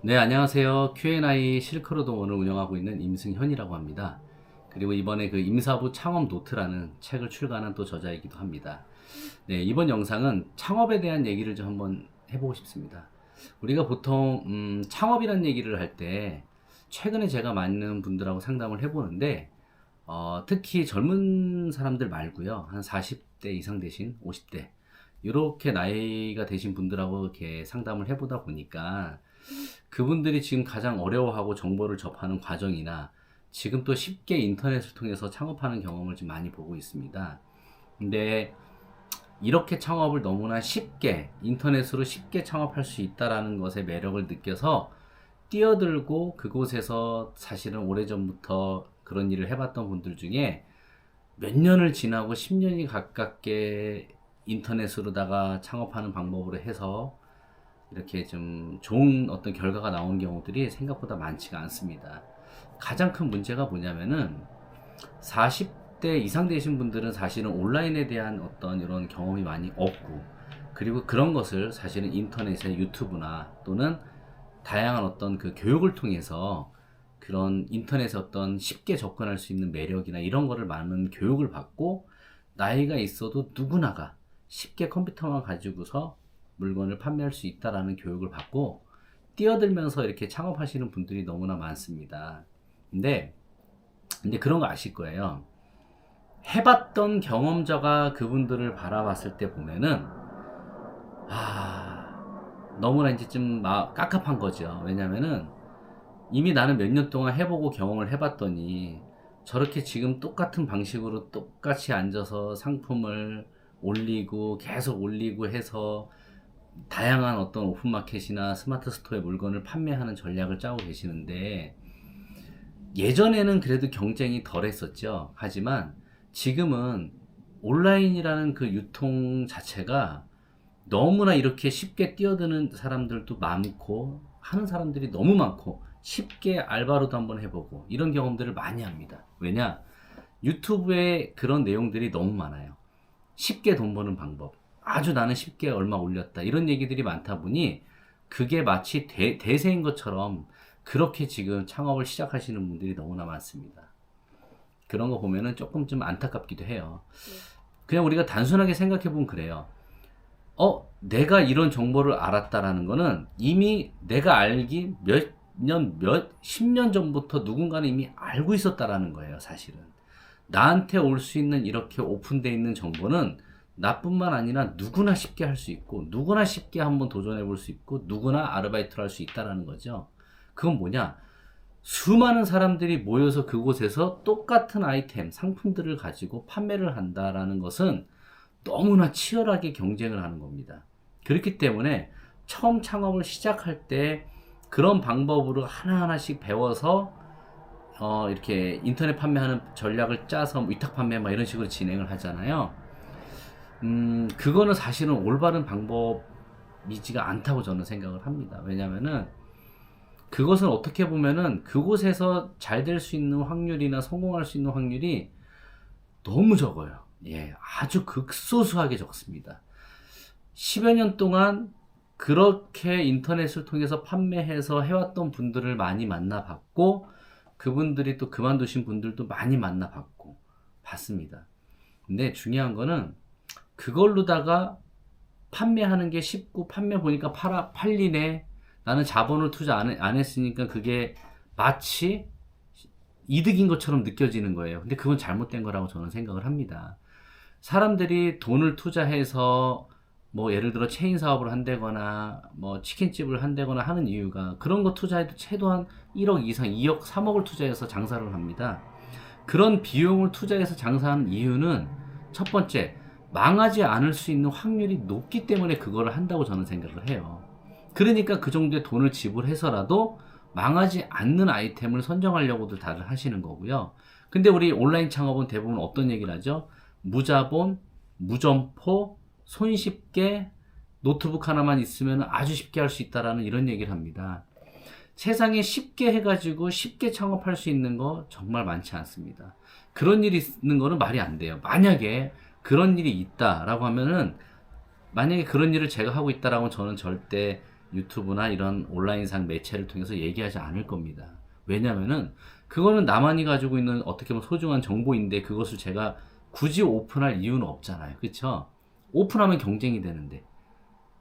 네, 안녕하세요. Q&A 실크로동원을 운영하고 있는 임승현이라고 합니다. 그리고 이번에 그 임사부 창업 노트라는 책을 출간한 또 저자이기도 합니다. 네, 이번 영상은 창업에 대한 얘기를 좀 한번 해보고 싶습니다. 우리가 보통 창업이라는 얘기를 할 때 최근에 제가 많은 분들하고 상담을 해보는데 특히 젊은 사람들 말고요. 한 40대 이상 되신 50대 이렇게 나이가 되신 분들하고 이렇게 상담을 해보다 보니까 그분들이 지금 가장 어려워하고 정보를 접하는 과정이나 지금 또 쉽게 인터넷을 통해서 창업하는 경험을 좀 많이 보고 있습니다. 근데 이렇게 창업을 너무나 쉽게 인터넷으로 쉽게 창업할 수 있다라는 것의 매력을 느껴서 뛰어들고 그곳에서 사실은 오래전부터 그런 일을 해봤던 분들 중에 몇 년을 지나고 10년이 가깝게 인터넷으로다가 창업하는 방법으로 해서 이렇게 좀 좋은 어떤 결과가 나온 경우들이 생각보다 많지가 않습니다. 가장 큰 문제가 뭐냐면은 40대 이상 되신 분들은 사실은 온라인에 대한 어떤 이런 경험이 많이 없고, 그리고 그런 것을 사실은 인터넷에 유튜브나 또는 다양한 어떤 그 교육을 통해서 그런 인터넷에 어떤 쉽게 접근할 수 있는 매력이나 이런 거를 많은 교육을 받고, 나이가 있어도 누구나가 쉽게 컴퓨터만 가지고서 물건을 판매할 수 있다라는 교육을 받고 뛰어들면서 이렇게 창업하시는 분들이 너무나 많습니다. 근데 그런 거 아실 거예요. 해봤던 경험자가 그분들을 바라봤을 때 보면은 너무나 이제 좀 깝깝한 거죠. 왜냐면은 이미 나는 몇 년 동안 해보고 경험을 해봤더니 저렇게 지금 똑같은 방식으로 똑같이 앉아서 상품을 올리고 계속 올리고 해서 다양한 어떤 오픈마켓이나 스마트 스토어의 물건을 판매하는 전략을 짜고 계시는데, 예전에는 그래도 경쟁이 덜 했었죠. 하지만 지금은 온라인이라는 그 유통 자체가 너무나 이렇게 쉽게 뛰어드는 사람들도 많고 하는 사람들이 너무 많고 쉽게 알바로도 한번 해보고 이런 경험들을 많이 합니다. 왜냐? 유튜브에 그런 내용들이 너무 많아요. 쉽게 돈 버는 방법, 아주 나는 쉽게 얼마 올렸다, 이런 얘기들이 많다 보니 그게 마치 대세인 것처럼 그렇게 지금 창업을 시작하시는 분들이 너무나 많습니다. 그런 거 보면은 조금 좀 안타깝기도 해요. 그냥 우리가 단순하게 생각해 보면 그래요. 내가 이런 정보를 알았다라는 거는 이미 내가 알기 몇 10년 전부터 누군가는 이미 알고 있었다라는 거예요, 사실은. 나한테 올 수 있는 이렇게 오픈되어 있는 정보는 나뿐만 아니라 누구나 쉽게 할 수 있고, 누구나 쉽게 한번 도전해 볼 수 있고, 누구나 아르바이트를 할 수 있다라는 거죠. 그건 뭐냐? 수많은 사람들이 모여서 그곳에서 똑같은 아이템, 상품들을 가지고 판매를 한다라는 것은 너무나 치열하게 경쟁을 하는 겁니다. 그렇기 때문에 처음 창업을 시작할 때 그런 방법으로 하나하나씩 배워서 이렇게 인터넷 판매하는 전략을 짜서 위탁 판매 막 이런 식으로 진행을 하잖아요. 그거는 사실은 올바른 방법이지가 않다고 저는 생각을 합니다. 왜냐면은 그것은 어떻게 보면은 그곳에서 잘 될 수 있는 확률이나 성공할 수 있는 확률이 너무 적어요. 예, 아주 극소수하게 적습니다. 10여 년 동안 그렇게 인터넷을 통해서 판매해서 해왔던 분들을 많이 만나봤고, 그분들이 또 그만두신 분들도 많이 만나봤고 봤습니다. 근데 중요한 거는 그걸로다가 판매하는 게 쉽고, 판매 보니까 팔리네, 나는 자본을 투자 안 했으니까 그게 마치 이득인 것처럼 느껴지는 거예요. 근데 그건 잘못된 거라고 저는 생각을 합니다. 사람들이 돈을 투자해서 뭐 예를 들어 체인 사업을 한다거나 뭐 치킨집을 한다거나 하는 이유가, 그런 거 투자해도 최소한 1억 이상, 2억, 3억을 투자해서 장사를 합니다. 그런 비용을 투자해서 장사하는 이유는 첫 번째, 망하지 않을 수 있는 확률이 높기 때문에 그거를 한다고 저는 생각을 해요. 그러니까 그 정도의 돈을 지불해서라도 망하지 않는 아이템을 선정하려고들 다들 하시는 거고요. 근데 우리 온라인 창업은 대부분 어떤 얘기를 하죠? 무자본, 무점포, 손쉽게, 노트북 하나만 있으면 아주 쉽게 할 수 있다라는 이런 얘기를 합니다. 세상에 쉽게 해가지고 쉽게 창업할 수 있는 거 정말 많지 않습니다. 그런 일이 있는 거는 말이 안 돼요. 만약에 그런 일이 있다라고 하면은, 만약에 그런 일을 제가 하고 있다라고 저는 절대 유튜브나 이런 온라인상 매체를 통해서 얘기하지 않을 겁니다. 왜냐면은 그거는 나만이 가지고 있는 어떻게 보면 소중한 정보인데 그것을 제가 굳이 오픈할 이유는 없잖아요. 그쵸? 오픈하면 경쟁이 되는데.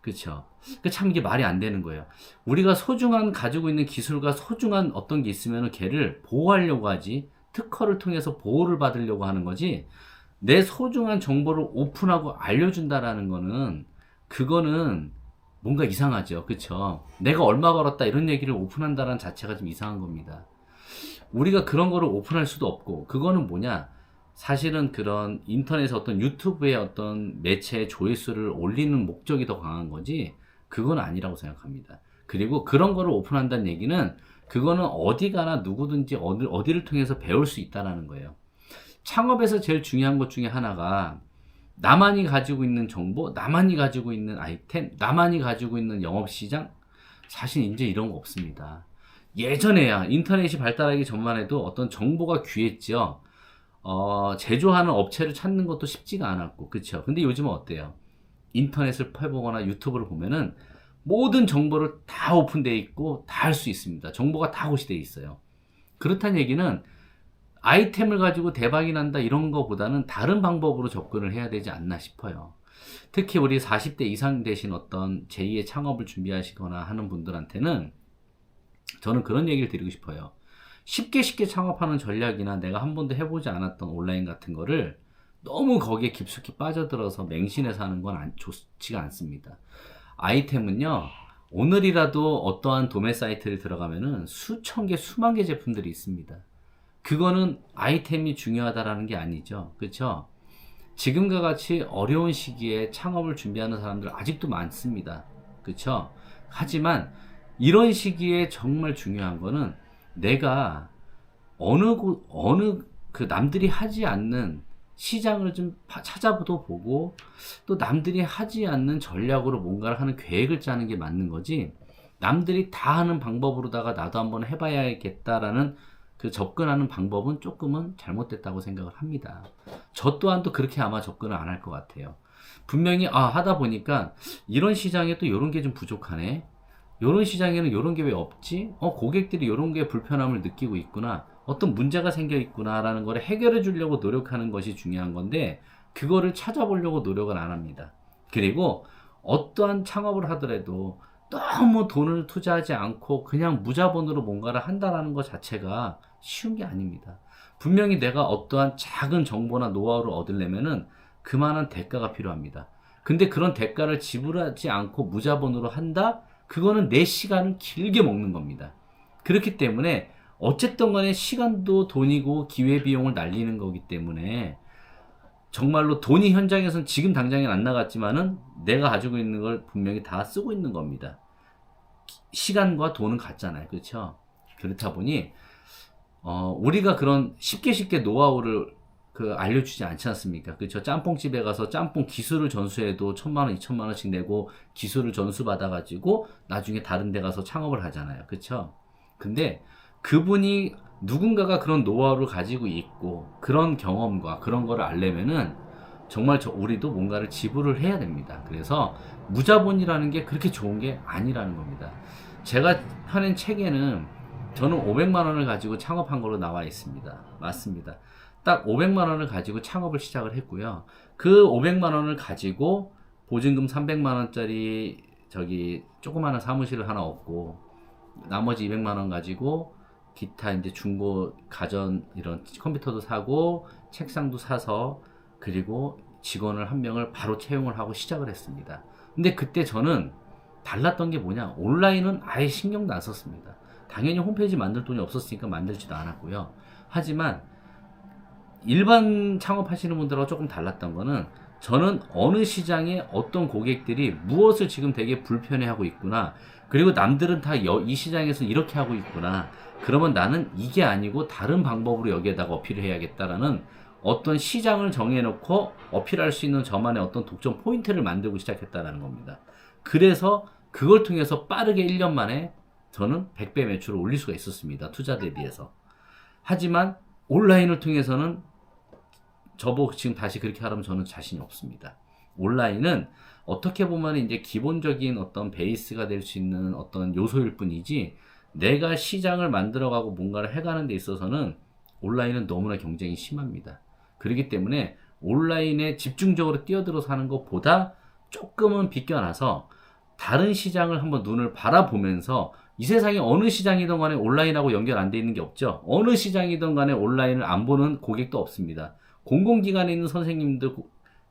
그쵸? 참 이게 말이 안 되는 거예요. 우리가 소중한 가지고 있는 기술과 소중한 어떤 게 있으면 걔를 보호하려고 하지, 특허를 통해서 보호를 받으려고 하는 거지, 내 소중한 정보를 오픈하고 알려준다라는 거는, 그거는 뭔가 이상하죠. 그쵸? 내가 얼마 벌었다 이런 얘기를 오픈한다는 자체가 좀 이상한 겁니다. 우리가 그런 거를 오픈할 수도 없고, 그거는 뭐냐? 사실은 그런 인터넷 어떤 유튜브의 어떤 매체의 조회수를 올리는 목적이 더 강한 거지, 그건 아니라고 생각합니다. 그리고 그런 거를 오픈한다는 얘기는, 그거는 어디 가나 누구든지 어디를 통해서 배울 수 있다는 거예요. 창업에서 제일 중요한 것 중에 하나가, 나만이 가지고 있는 정보, 나만이 가지고 있는 아이템, 나만이 가지고 있는 영업시장, 사실 이제 이런 거 없습니다. 예전에야 인터넷이 발달하기 전만 해도 어떤 정보가 귀했죠. 제조하는 업체를 찾는 것도 쉽지가 않았고, 그쵸? 근데 요즘은 어때요? 인터넷을 펴보거나 유튜브를 보면은 모든 정보를 다 오픈되어 있고 다 할 수 있습니다. 정보가 다 호시되어 있어요. 그렇다는 얘기는 아이템을 가지고 대박이 난다 이런 거보다는 다른 방법으로 접근을 해야 되지 않나 싶어요. 특히 우리 40대 이상 되신 어떤 제2의 창업을 준비하시거나 하는 분들한테는 저는 그런 얘기를 드리고 싶어요. 쉽게 창업하는 전략이나 내가 한 번도 해보지 않았던 온라인 같은 거를 너무 거기에 깊숙이 빠져들어서 맹신해서 하는 건 좋지가 않습니다. 아이템은요, 오늘이라도 어떠한 도매 사이트를 들어가면은 수천 개, 수만 개 제품들이 있습니다. 그거는 아이템이 중요하다라는 게 아니죠. 그렇죠? 지금과 같이 어려운 시기에 창업을 준비하는 사람들 아직도 많습니다. 그렇죠? 하지만 이런 시기에 정말 중요한 거는 내가 어느 그 남들이 하지 않는 시장을 좀 찾아도 보고, 또 남들이 하지 않는 전략으로 뭔가를 하는 계획을 짜는 게 맞는 거지, 남들이 다 하는 방법으로다가 나도 한번 해봐야겠다라는 그 접근하는 방법은 조금은 잘못됐다고 생각을 합니다. 저 또한도 그렇게 아마 접근을 안 할 것 같아요. 분명히 하다 보니까 이런 시장에 또 이런 게 좀 부족하네, 이런 시장에는 이런 게 왜 없지? 고객들이 이런 게 불편함을 느끼고 있구나, 어떤 문제가 생겨 있구나 라는 걸 해결해 주려고 노력하는 것이 중요한 건데, 그거를 찾아보려고 노력을 안 합니다. 그리고 어떠한 창업을 하더라도 너무 돈을 투자하지 않고 그냥 무자본으로 뭔가를 한다는 것 자체가 쉬운 게 아닙니다. 분명히 내가 어떠한 작은 정보나 노하우를 얻으려면은 그만한 대가가 필요합니다. 근데 그런 대가를 지불하지 않고 무자본으로 한다? 그거는 내 시간을 길게 먹는 겁니다. 그렇기 때문에 어쨌든 간에 시간도 돈이고 기회비용을 날리는 거기 때문에, 정말로 돈이 현장에서는 지금 당장엔 안 나갔지만은 내가 가지고 있는 걸 분명히 다 쓰고 있는 겁니다. 시간과 돈은 같잖아요. 그렇죠? 그렇다 보니 우리가 그런 쉽게 노하우를 알려주지 않지 않습니까? 그렇죠? 짬뽕집에 가서 짬뽕 기술을 전수해도 1,000만 원, 2,000만 원씩 내고 기술을 전수 받아가지고 나중에 다른 데 가서 창업을 하잖아요. 그렇죠? 근데 그분이 누군가가 그런 노하우를 가지고 있고 그런 경험과 그런 거를 알려면은 정말 우리도 뭔가를 지불을 해야 됩니다. 그래서 무자본이라는 게 그렇게 좋은 게 아니라는 겁니다. 제가 펴낸 책에는 저는 500만 원을 가지고 창업한 걸로 나와 있습니다. 맞습니다. 딱 500만 원을 가지고 창업을 시작을 했고요. 그 500만 원을 가지고 보증금 300만 원짜리 조그마한 사무실을 하나 얻고, 나머지 200만 원 가지고 기타 이제 중고 가전 이런 컴퓨터도 사고 책상도 사서, 그리고 직원을 한 명을 바로 채용을 하고 시작을 했습니다. 근데 그때 저는 달랐던 게 뭐냐, 온라인은 아예 신경도 안 썼습니다. 당연히 홈페이지 만들 돈이 없었으니까 만들지도 않았고요. 하지만 일반 창업하시는 분들하고 조금 달랐던 거는, 저는 어느 시장에 어떤 고객들이 무엇을 지금 되게 불편해하고 있구나, 그리고 남들은 다 이 시장에서 이렇게 하고 있구나, 그러면 나는 이게 아니고 다른 방법으로 여기에다가 어필을 해야겠다라는 어떤 시장을 정해놓고 어필할 수 있는 저만의 어떤 독점 포인트를 만들고 시작했다는 겁니다. 그래서 그걸 통해서 빠르게 1년 만에 저는 100배 매출을 올릴 수가 있었습니다. 투자 대비해서. 하지만 온라인을 통해서는 저보고 지금 다시 그렇게 하라면 저는 자신이 없습니다. 온라인은 어떻게 보면 이제 기본적인 어떤 베이스가 될 수 있는 어떤 요소일 뿐이지, 내가 시장을 만들어가고 뭔가를 해가는 데 있어서는 온라인은 너무나 경쟁이 심합니다. 그렇기 때문에 온라인에 집중적으로 뛰어들어서 하는 것보다 조금은 비껴나서 다른 시장을 한번 눈을 바라보면서, 이 세상에 어느 시장이든 간에 온라인하고 연결 안 돼 있는 게 없죠. 어느 시장이든 간에 온라인을 안 보는 고객도 없습니다. 공공기관에 있는 선생님들,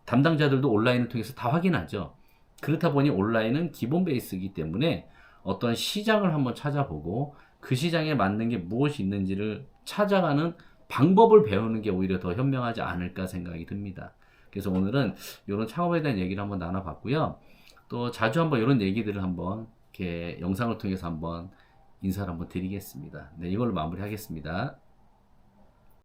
담당자들도 온라인을 통해서 다 확인하죠. 그렇다 보니 온라인은 기본 베이스이기 때문에 어떤 시장을 한번 찾아보고 그 시장에 맞는 게 무엇이 있는지를 찾아가는 방법을 배우는 게 오히려 더 현명하지 않을까 생각이 듭니다. 그래서 오늘은 이런 창업에 대한 얘기를 한번 나눠봤고요. 또 자주 한번 이런 얘기들을 한번 이렇게 영상을 통해서 한번 인사를 한번 드리겠습니다. 네, 이걸로 마무리하겠습니다.